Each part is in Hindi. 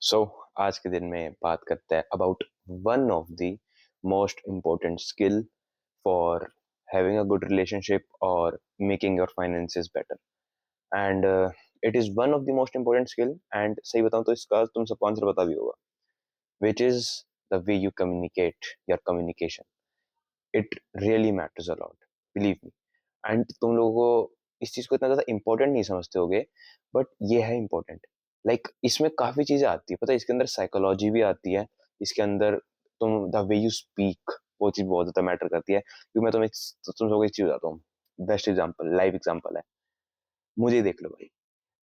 सो आज के दिन में बात करते हैं about one of the most important skill for having a good relationship और making your finances better and it is one of the most important skill and सही बताऊं तो इसका तुम सबको आंसर पता भी होगा which is the way you communicate your communication. It really matters a lot, believe me. And तुम लोगों को इस चीज को इतना ज्यादा इंपॉर्टेंट नहीं समझते होगे, बट ये है इंपॉर्टेंट. लाइक इसमें काफी चीजें आती है, पता है, इसके अंदर साइकोलॉजी भी आती है. इसके अंदर तुम द वे यू स्पीक, वो चीज बहुत ज्यादा मैटर करती है. क्योंकि मैं तुम सबको एक चीज बताता हूँ. बेस्ट एग्जाम्पल, लाइव एग्जाम्पल है. मुझे ही देख लो भाई.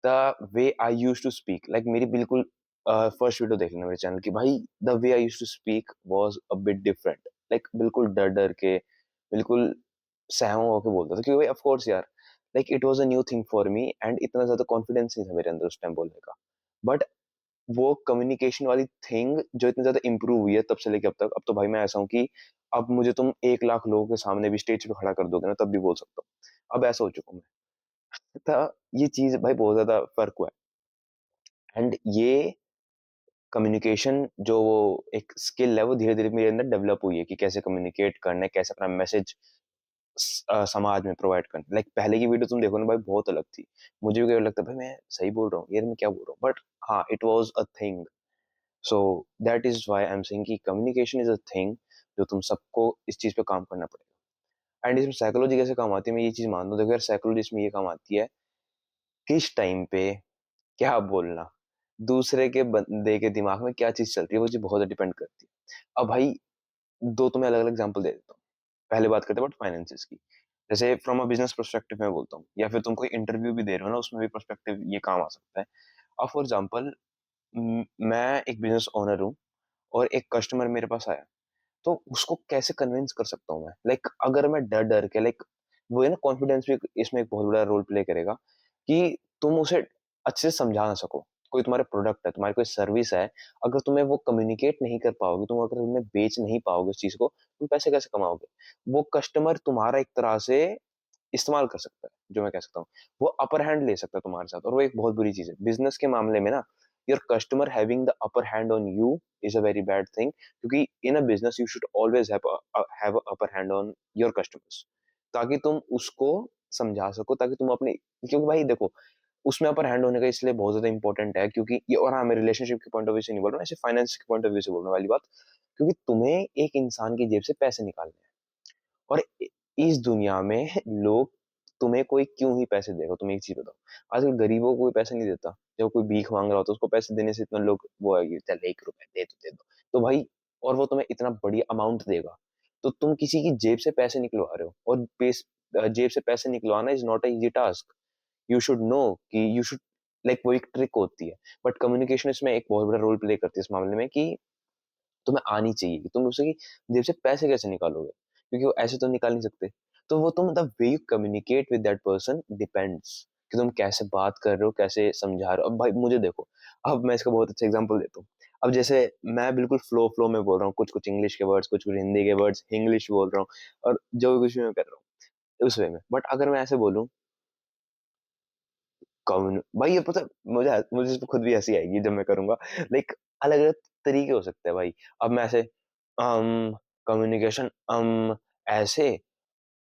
The way I use to speak, like मेरी बिल्कुल फर्स्ट वीडियो देख लेना मेरे चैनल की भाई. The way I use to speak was a bit different. Like बिल्कुल डर डर के, बिल्कुल सहम होकर बोलता था, क्योंकि भाई ऑफ कोर्स यार, like it was a new thing for me and इतना ज्यादा कॉन्फिडेंस नहीं था मेरे अंदर उस टाइम बोलने का. बट वो कम्युनिकेशन वाली थिंग जो इतनी ज्यादा इंप्रूव हुई है तब से लेके अब तक, अब तो भाई मैं ऐसा हूँ कि अब मुझे तुम 1 लाख लोगों के सामने भी स्टेज पे खड़ा कर दोगे ना तब भी बोल सकता हूँ. अब ऐसा हो चुका हूँ मैं. था ये चीज भाई बहुत ज्यादा फर्क हुआ है. एंड ये कम्युनिकेशन जो वो एक स्किल है वो धीरे धीरे मेरे अंदर डेवलप हुई है कि कैसे कम्युनिकेट करना है, कैसे अपना मैसेज समाज में प्रोवाइड करना. लाइक पहले की वीडियो तुम देखो ना भाई, बहुत अलग थी. मुझे भी कभी लगता भाई मैं सही बोल रहा हूँ यार, मैं क्या बोल रहा हूँ, बट हाँ, it was a thing. So that is why I am saying कि कम्युनिकेशन इज अ थिंग जो तुम सबको इस चीज पे काम करना पड़ेगा. एंड इसमें साइकोलॉजी कैसे काम आती है, मैं ये चीज मानता हूँ. देखो यार, साइकोलॉजी इसमें ये काम आती है किस टाइम पे क्या बोलना, दूसरे के बंदे के दिमाग में क्या चीज चलती है, वो चीज बहुत डिपेंड करती है. अब भाई दो तुम्हें अलग अलग एग्जांपल दे देता हूँ. पहले बात करते हैं अबाउट फाइनेंसिस की. जैसे फ्रॉम अ बिजनेस पर्सपेक्टिव में बोलता हूँ, या फिर तुम कोई इंटरव्यू भी दे रहे हो ना, उसमें भी पर्सपेक्टिव ये काम आ सकता है. अब फॉर एग्जांपल, मैं एक बिजनेस ओनर हूँ और एक कस्टमर मेरे पास आया, तो उसको कैसे कन्विंस कर सकता हूँ मैं. लाइक अगर मैं डर डर के, लाइक वो है ना, कॉन्फिडेंस भी इसमें एक बहुत बड़ा रोल प्ले करेगा कि तुम उसे अच्छे से समझा ना सको. कोई तुम्हारे प्रोडक्ट है, तुम्हारी कोई सर्विस है, अगर तुम्हें वो कम्युनिकेट नहीं कर पाओगे, तुम अगर उन्हें बेच नहीं पाओगे उस चीज को, तुम पैसे कैसे कमाओगे. वो कस्टमर तुम्हारा एक तरह से इस्तेमाल कर सकता है, जो मैं कह सकता हूँ. वो अपर हैंड ले सकता है तुम्हारे साथ, और वो एक बहुत बुरी चीज है बिजनेस के मामले में ना. Your customer having the upper hand on you is a very bad thing. क्योंकि in a business you should always have upper hand on your customers, ताकि तुम उसको समझा सको, ताकि तुम अपने, क्योंकि भाई देखो, उसमें अपर हैंड होने का इसलिए बहुत ज्यादा इंपॉर्टेंट है क्योंकि ये, और हाँ, मैं रिलेशनशिप के पॉइंट ऑफ व्यू से नहीं बोल रहा हूँ, ऐसे फाइनेंस के पॉइंट ऑफ व्यू से बोलने वाली बात. क्योंकि तुम्हें एक इंसान की जेब से पैसे निकालने हैं, और इस दुनिया में लोग, तुम्हें कोई क्यों ही पैसे देगा. तुम एक चीज बताओ, आजकल गरीबों को कोई पैसे नहीं देता. जब कोई भीख मांग रहा होता है उसको पैसे देने से इतना लोग वो है कि चल 1 रुपए दे दो. तो भाई, और वो तुम्हें इतना बड़ी अमाउंट देगा, तो तुम किसी की जेब से पैसे निकलवा रहे हो, और जेब से पैसे निकलवाना is not a easy task. You should know कि यू शुड, लाइक वो एक ट्रिक होती है. बट कम्युनिकेशन इसमें एक बहुत बड़ा रोल प्ले करती है इस मामले में कि तुम्हें आनी चाहिए कि तुम उसकी जेब से पैसे कैसे निकालोगे, क्योंकि वो ऐसे तो निकाल नहीं सकते. तो वो तुम, the way you communicate with that person depends कि तुम कैसे बात कर रहे हो, कैसे समझा रहे हो. अब भाई मुझे देखो, अब मैं इसका बहुत अच्छा एग्जांपल देता हूँ. अब जैसे मैं बिल्कुल फ्लो फ्लो में बोल रहा हूँ, कुछ कुछ इंग्लिश के वर्ड्स, कुछ कुछ हिंदी के वर्ड्स, इंग्लिश बोल रहा हूँ, और जो कुछ भी मैं कर रहा हूँ उस वे में. बट अगर मैं ऐसे बोलूँ, कम्युन भाई ये पता है, मुझे इस पे खुद भी हंसी आएगी जब मैं करूंगा. लाइक अलग अलग तरीके हो सकते हैं भाई. अब मैं ऐसे कम्युनिकेशन, ऐसे,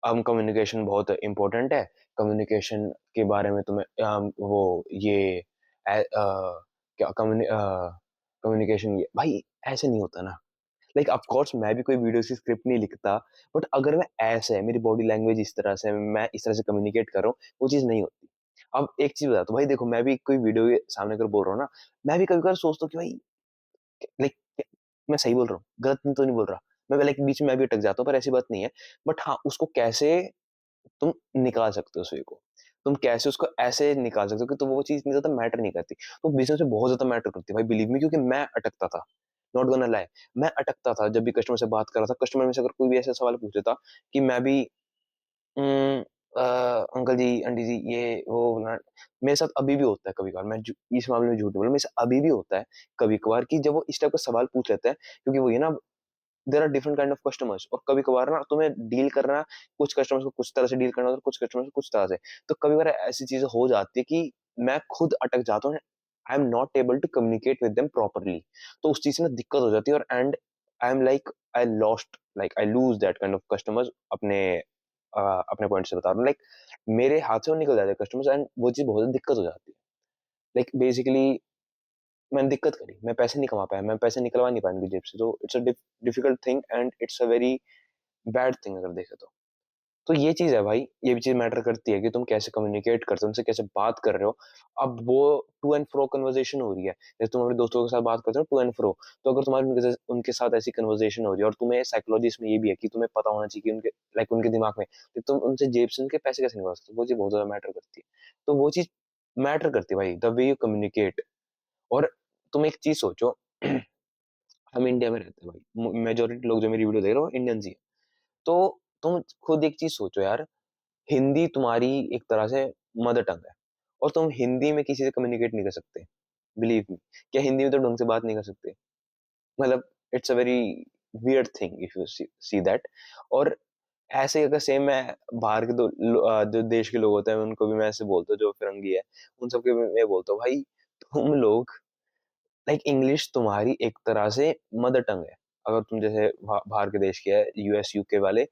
कम्युनिकेशन बहुत इंपॉर्टेंट है. कम्युनिकेशन के बारे में तुम्हें वो ये क्या कम्युनिकेशन, ये भाई ऐसे नहीं होता ना. लाइक ऑफ कोर्स मैं भी कोई वीडियो की स्क्रिप्ट नहीं लिखता, बट अगर मैं ऐसे, मेरी बॉडी लैंग्वेज इस तरह से, मैं इस तरह से कम्युनिकेट कर रहा हूँ, वो चीज नहीं होती. अब एक चीज बताता हूँ भाई, देखो मैं भी कोई वीडियो के सामने कर बोल रहा हूँ ना, मैं भी कभी कभी सोचता हूँ कि भाई, लाइक मैं सही बोल रहा हूँ, गलत नहीं तो नहीं बोल रहा. मैं लाइक बीच में मैं भी अटक जाता हूँ, पर ऐसी बात नहीं है. बट हाँ, उसको कैसे तुम निकाल सकते हो उस वे को, तुम कैसे उसको ऐसे निकाल सकते हो कि तो वो चीज इतनी ज्यादा मैटर नहीं करती. तो बिजनेस में बहुत ज्यादा मैटर करती है भाई, बिलीव मी. क्योंकि मैं अटकता था, नॉट गोना लाई, मैं अटकता था जब भी कस्टमर से बात कर रहा था. कस्टमर में से अगर कोई भी ऐसा सवाल पूछ लेता कि मैं भी, "उम, अंकल जी, आंटी जी, ये वो ना", मेरे साथ अभी भी होता है कभी कभार. इस मामले में झूठ नहीं बोल रहा, मेरे साथ अभी भी होता है कभी कभार कि जब वो इस टाइप का सवाल पूछ लेते हैं. क्योंकि वो ये ना, there are different kind of customers, और कभी कभार ना तुम्हें डील करना, कुछ कस्टमर्स को कुछ तरह से डील करना होता है, कुछ कस्टमर्स को कुछ तरह से. तो कभी कभार ऐसी चीजें हो जाती है कि मैं खुद अटक जाता हूँ. I am not able to communicate with them properly. तो उस चीज से ना दिक्कत हो जाती है, और and I am like I lost like I lose that kind of customers. अपने पॉइंट से बता रहा हूँ, लाइक मेरे हाथ से वो निकल जाते हैं कस्टमर्स, एंड वो चीज बहुत दिक्कत हो जाती है। लाइक बेसिकली मैंने दिक्कत करी, मैं पैसे नहीं कमा पाया, मैं पैसे निकलवा नहीं पाया उनकी जेब से, तो it's a difficult thing and it's a very bad thing अगर देखे तो ये चीज है भाई, ये भी चीज मैटर करती है कि तुम कैसे कम्युनिकेट करते हो, उनसे कैसे बात कर रहे हो। अब वो टू एंड फ्रो कन्वर्सेशन हो रही है, जैसे तुम अपने दोस्तों के साथ बात करते हो टू एंड फ्रो, तो अगर तुम्हारी उनके साथ ऐसी कन्वर्सेशन हो रही है, और तुम्हें साइकोलॉजी इसमें ये भी है कि तुम्हें पता होना चाहिए कि उनके लाइक उनके दिमाग में, तो तुम उनसे जेब से उनके पैसे कैसे निकाल सकते हो, वो चीज बहुत ज्यादा मैटर करती है। तो वो चीज मैटर करती है भाई, द वे यू कम्युनिकेट। और तुम एक चीज सोचो, हम इंडिया में रहते हैं भाई, मेजोरिटी लोग जो मेरी वीडियो देख रहे हो इंडियंस ही है। तो तुम खुद एक चीज सोचो यार, हिंदी तुम्हारी एक तरह से मदर टंग है, और तुम हिंदी में किसी से कम्युनिकेट नहीं कर सकते, बिलीव मी। क्या हिंदी में तो ढंग से बात नहीं कर सकते? मतलब it's a very weird thing if you see that. और ऐसे ही अगर सेम मैं बाहर के जो देश के लोग होते हैं उनको भी मैं ऐसे बोलता हूँ, जो फिरंगी है उन सबके भी मैं बोलता हूँ भाई, तुम लोग लाइक इंग्लिश तुम्हारी एक तरह से मदर टंग है। अगर तुम जैसे बाहर के देश के है, यूएस यूके वाले,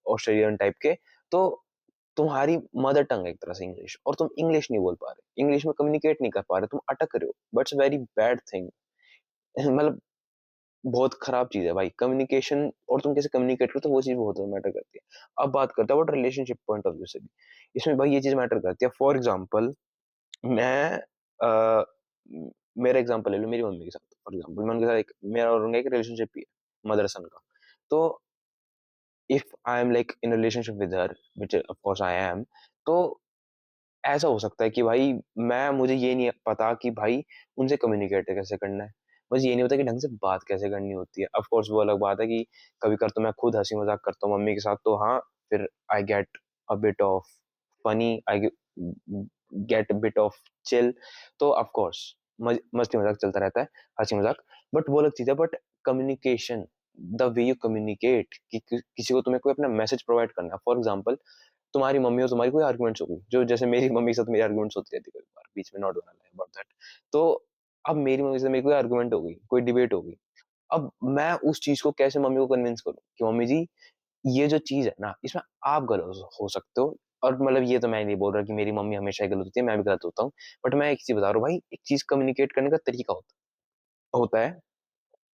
ऑस्ट्रेलियन टाइप के, तो तुम्हारी मदर टंग है एक तरह से इंग्लिश, और तुम इंग्लिश नहीं बोल पा रहे, इंग्लिश में कम्युनिकेट नहीं कर पा रहे, तुम अटक रहे हो, but it's very bad thing. मतलब बहुत खराब चीज है भाई कम्युनिकेशन, और तुम कैसे कम्युनिकेट करते हो वो चीज बहुत मैटर करती है। अब बात करते हैं about relationship point of view से भी, इसमें भाई ये चीज मैटर करती है। फॉर एग्जाम्पल मैं अ, मेरा एग्जांपल ले लो मेरी मम्मी के साथ। फॉर एग्जांपल मैं उनके साथ एक मेरा और उनका एक रिलेशनशिप ही है, मदर सन का। तो if I am like in relationship with her, which of course I am, तो ऐसा हो सकता है कि भाई मैं मुझे ये नहीं पता कि भाई उनसे कम्युनिकेट कैसे करना है, मुझे ये नहीं पता कि ढंग से बात कैसे करनी होती है। ऑफ कोर्स वो अलग बात है कि कभी कर तो मैं खुद हंसी मजाक करता हूँ मम्मी के साथ, तो हाँ, फिर I get a bit of funny, I get bit of chill, तो ऑफ कोर्स मस्ती मजाक चलता रहता है, हंसी मजाक। बट वो अलग चीज है, but communication, the way you communicate, कि किसी को तुम्हें कोई अपना मैसेज प्रोवाइड करना है। फॉर एग्जाम्पल तुम्हारी मम्मी और तुम्हारी कोई आर्गुमेंट्स हो गई, जो जैसे मेरी मम्मी के साथ मेरी आर्गुमेंट्स होती रहती है कई बार, बीच में not gonna lie about that. तो अब मेरी मम्मी से मेरी कोई आर्गुमेंट हो गई, कोई डिबेट हो गई, अब मैं उस चीज को कैसे मम्मी को कन्विंस करूं कि मम्मी जी ये जो चीज है ना इसमें आप गलत हो सकते हो। और मतलब ये तो मैं नहीं बोल रहा कि मेरी मम्मी हमेशा ही गलत होती है, मैं भी गलत होता हूँ, बट मैं एक चीज बता रहा हूँ भाई, एक चीज कम्युनिकेट करने का तरीका होता है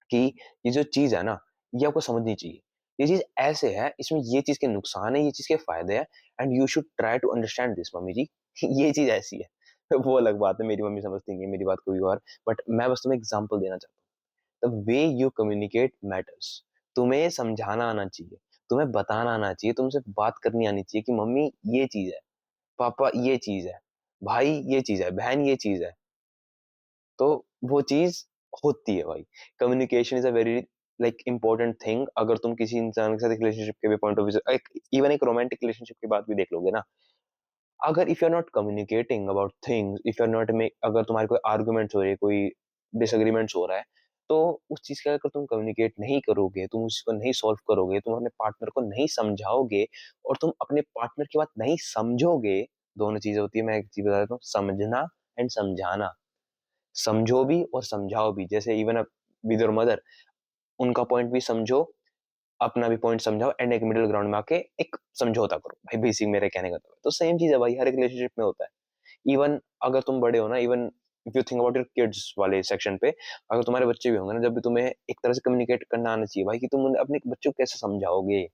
कि ये जो चीज है ना ये आपको समझनी चाहिए, ये चीज ऐसे है, इसमें ये चीज के नुकसान है, ये चीज के फायदे हैं, and you should try to understand this mummy ji. ये चीज ऐसी है। वो अलग बात है, मेरी मम्मी समझती नहीं है मेरी बात कोई और, बट मैं बस तुम्हें एग्जांपल देना चाहता हूँ। The way you communicate matters. तुम्हें समझाना आना चाहिए, तुम्हें बताना आना चाहिए, तुमसे बात करनी आनी चाहिए कि मम्मी ये चीज है, पापा ये चीज है, भाई ये चीज है, बहन ये चीज है। तो वो चीज होती है भाई। Communication is a very like important thing. अगर तुम किसी इंसान के साथ एक रिलेशनशिप के भी पॉइंट ऑफ व्यू से, एक इवन एक रोमांटिक रिलेशनशिप की बात भी देख लोगे ना, अगर if you are not communicating about things, if you are not make, अगर तुम्हारे कोई आर्गुमेंट्स हो रही है, कोई डिसएग्रीमेंट्स हो रहा है, तो उस चीज का अगर तुम कम्युनिकेट नहीं करोगे, तुम उसको नहीं सॉल्व करोगे, तुम अपने पार्टनर को नहीं समझाओगे, और तुम अपने पार्टनर की बात नहीं समझोगे, दोनों चीजें होती है, मैं एक चीज बता देता हूँ, समझना एंड समझाना। समझो भी और समझाओ भी, जैसे इवन विद योर मदर, उनका पॉइंट भी समझो, अपना भी पॉइंट समझाओ, एंड एक मिडिल ग्राउंड में आके एक समझौता करो भाई, बेसिक मेरे कहने का तो सेम चीज है भाई, हर एक रिलेशनशिप में होता है। इवन अगर तुम बड़े हो ना, even if you think about your kids वाले सेक्शन पे, अगर तुम्हारे बच्चे भी होंगे ना, जब भी तुम्हें एक तरह से कम्युनिकेट करना आना चाहिए भाई, कि तुम अपने बच्चों को कैसे समझाओगे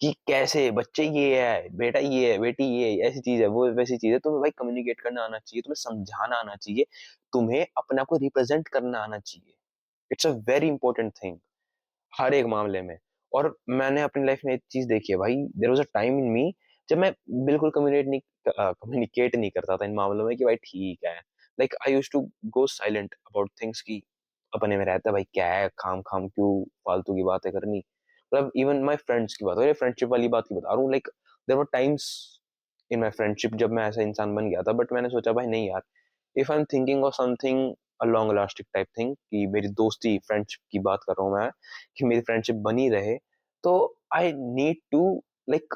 कि कैसे बच्चे ये है, बेटा ये है, बेटी ये है, ऐसी चीज है, वो वैसी चीज है, तुम्हें भाई कम्युनिकेट करना आना चाहिए, तुम्हें समझाना आना चाहिए, तुम्हें अपने आप को रिप्रेजेंट करना आना चाहिए। It's a very important thing हर एक मामले में। और मैंने अपनी लाइफ में एक चीज देखी है भाई, there was a time in me जब मैं बिल्कुल कम्युनिकेट नहीं करता था इन मामलों में, कि भाई ठीक है, like I used to go silent about things, की अपने में रहता है भाई, क्या है खाम खाम क्यों फालतू की बातें करनी। मतलब इवन माय फ्रेंड्स की बात हो, फ्रेंडशिप वाली बात की बता रहा हूँ, like there were times in my friendship जब मैं ऐसा इंसान बन गया था, बट मैंने सोचा भाई नहीं यार, if I am thinking of something a long lasting type thing, कि मेरी दोस्ती फ्रेंडशिप की बात कर रहा हूँ मैं, कि मेरी फ्रेंडशिप बनी रहे, तो I need to like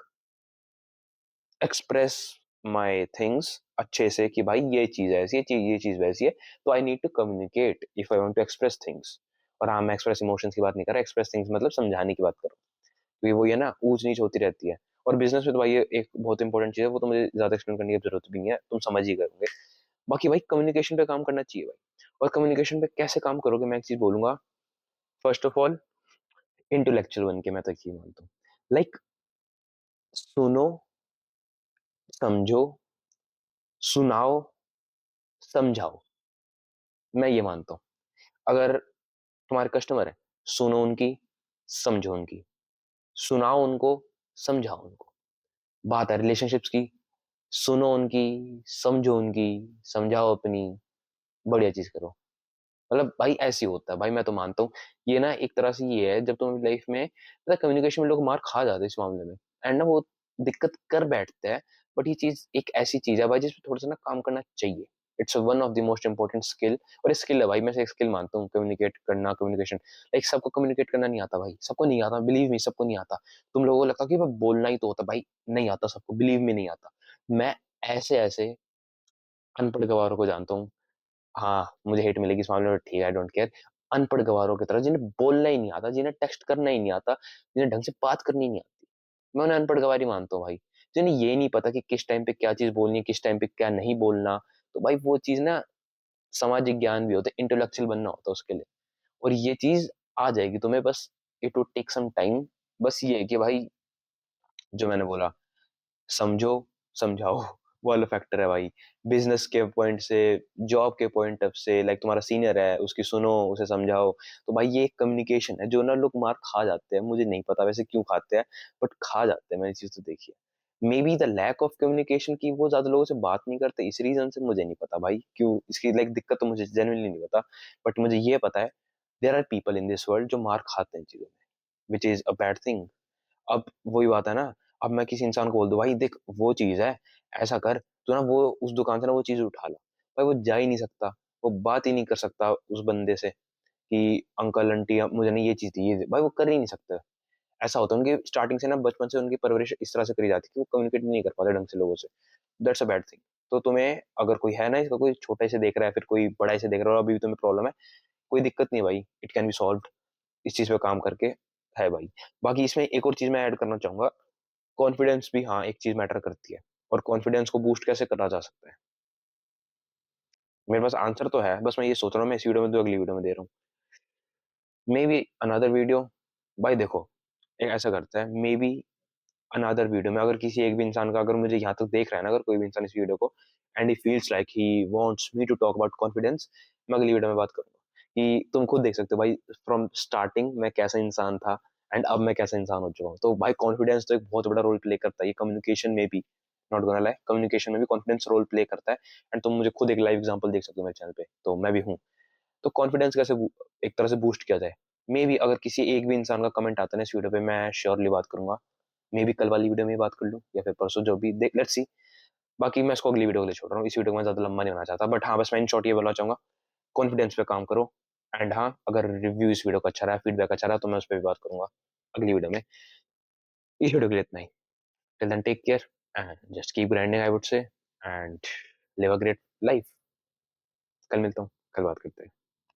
express my things, अच्छे से कि भाई ये चीज़ ऐसी है, ये चीज़ वैसी है, तो I need to communicate if I want to express things. और हाँ, मैं एक्सप्रेस इमोशंस की बात नहीं कर रहा, एक्सप्रेस थिंग्स मतलब समझाने की बात कर रहा हूँ। क्योंकि वो ये ना ऊंच-नीच होती रहती है। और बिज़नेस में तो भाई ये एक बहुत इंपॉर्टेंट चीज़ है, वो तो मुझे ज़्यादा एक्सप्लेन करने की ज़रूरत भी नहीं है, तुम समझ ही गए होंगे। बाकी भाई कम्युनिकेशन पे काम करना चाहिए भाई। और कम्युनिकेशन पे कैसे काम करोगे, मैं एक चीज़ बोलूँगा, फर्स्ट ऑफ ऑल इंटेलेक्चुअल बन के, मैं तो ये मानता हूँ। लाइक सुनो, समझो, सुनाओ, समझाओ। मैं ये मानता हूँ। अगर तुम्हारे कस्टमर हैं, सुनो उनकी, समझो उनकी, सुनाओ उनको, समझाओ उनको। बात है रिलेशनशिप्स की, सुनो उनकी, समझो उनकी, समझाओ अपनी, बढ़िया चीज़ करो। मतलब भाई ऐसे ही होता है भाई, मैं तो मानता हूँ। ये ना एक तरह से ये है, जब तुम लाइफ में पता है कम्युनिकेशन में लोग मार खा जाते हैं इस मामले में, एंड ना वो दिक्कत कर बैठते हैं। बट ये चीज एक ऐसी चीज है भाई जिस पे थोड़ा सा ना काम करना चाहिए। It's one of the most important skill. और स्किल है भाई, मैं से एक स्किल मानता हूँ कम्युनिकेट करना, कम्युनिकेशन। लाइक सबको कम्युनिकेट करना नहीं आता भाई, सबको नहीं आता, बिलीव मी, सबको नहीं आता। तुम लोगों को लगता है कि भाई बोलना ही तो होता, भाई नहीं आता सबको, बिलीव मी नहीं आता। मैं ऐसे ऐसे अनपढ़ गवारों को जानता हूँ। हाँ, मुझे हेट मिलेगी इस मामले में, ठीक है, आई डोंट केयर। अनपढ़ गँवारों की तरह जिन्हें बोलना ही नहीं आता, जिन्हें टेक्स्ट करना ही नहीं आता, जिन्हें ढंग से बात करनी नहीं आती। मैं उन्हें अनपढ़ गँवार ही मानता हूँ भाई। जिन्हें ये नहीं पता कि किस टाइम पे क्या चीज़ बोलनी है, किस टाइम पे क्या नहीं बोलना। तो भाई वो चीज़ ना सामाजिक ज्ञान भी होता है, इंटेलेक्चुअल बनना होता है उसके लिए। और ये चीज़ आ जाएगी तुम्हें, बस it would take some time. बस ये है कि भाई जो मैंने बोला, समझो, समझाओ, वो वाला फैक्टर है भाई। बिज़नेस के पॉइंट से, जॉब के पॉइंट ऑफ से, लाइक तुम्हारा सीनियर है, उसकी सुनो, उसे समझाओ। तो भाई ये एक कम्युनिकेशन है, जो ना लोग मार खा जाते हैं, मुझे नहीं पता वैसे क्यों खाते हैं, बट खा जाते हैं, मैंने चीज़ तो देखी है। Maybe the lack of communication, की वो ज़्यादा लोगों से बात नहीं करते, इस रीज़न से, मुझे नहीं पता भाई क्यों, इसकी लाइक दिक्कत तो मुझे जेनुइनली नहीं पता। बट मुझे ये पता है, there are people in this world जो मार खाते हैं चीज़ों में, which is a bad thing. अब वही बात है ना, अब मैं किसी इंसान को बोल दूँ, भाई देख वो चीज़ है, ऐसा कर, तो ना वो उस दुकान से ना वो चीज़ उठा ला। भाई वो जा ही नहीं सकता, वो बात ही नहीं कर सकता उस बंदे से कि अंकल, आंटी, मुझे ना ये चीज़ चाहिए, भाई वो कर ही नहीं सकते। ऐसा होता है, उनकी स्टार्टिंग से ना बचपन से उनकी परवरिश इस तरह से करी जाती है कि वो कम्युनिकेट नहीं कर पाते ढंग से लोगों से। That's a bad thing. तो तुम्हें अगर कोई है ना, इसका कोई छोटा से देख रहा है, फिर कोई बड़ा से देख रहा है और अभी भी तुम्हें प्रॉब्लम है, कोई दिक्कत नहीं है भाई, इट कैन बी सॉल्व्ड। इस चीज़ पे काम करके है भाई। बाकी इसमें एक और चीज़ मैं ऐड करना चाहूँगा, कॉन्फिडेंस भी हाँ, एक चीज़ मैटर करती है। और कॉन्फिडेंस को बूस्ट कैसे करा जा सकता है? मेरे पास आंसर तो है, बस मैं ये सोच रहा हूँ मैं इस वीडियो में दूँ, अगली वीडियो में दे रहा हूँ। Maybe another video. भाई देखो, एक ऐसा करते हैं, मेबी अनदर वीडियो में, अगर किसी एक भी इंसान का, अगर मुझे यहाँ तक देख रहा है ना, अगर कोई भी इंसान इस वीडियो को, and he feels like he wants me to talk about confidence, मैं अगली वीडियो में बात करूंगा कि तुम खुद देख सकते हो भाई, फ्रॉम स्टार्टिंग मैं कैसा इंसान था एंड अब मैं कैसा इंसान हो चुका हूँ। तो भाई कॉन्फिडेंस तो एक बहुत बड़ा रोल प्ले करता है, ये कम्युनिकेशन में भी, नॉट गोना लाई, कम्युनिकेशन में भी कॉन्फिडेंस रोल प्ले करता है। एंड तुम मुझे खुद एक लाइव एग्जांपल देख सकते हो मेरे चैनल पे, तो मैं भी हूँ। तो कॉन्फिडेंस कैसे एक तरह से बूस्ट किया जाए, मे बी अगर किसी एक भी इंसान का कमेंट आता है ना इस वीडियो पे, मैं श्योरली बात करूंगा। मे बी कल वाली वीडियो में ही बात कर लूँ या फिर परसों, जो भी देख, लेट्स सी। बाकी मैं इसको अगली वीडियो के लिए छोड़ रहा हूँ, इस वीडियो को मैं ज्यादा लंबा नहीं होना चाहता, बट हाँ, बस मैं इन शॉर्ट ये बोलना चाहूंगा, कॉन्फिडेंस पे काम करो। एंड हाँ, अगर रिव्यू इस वीडियो का अच्छा रहा, फीडबैक अच्छा रहा, तो मैं उस पर भी बात करूंगा अगली वीडियो में। इस वीडियो के लिए इतना ही। Till then take care and just keep grinding, I would say, and live a great life. कल मिलता हूँ, कल बात करते हैं।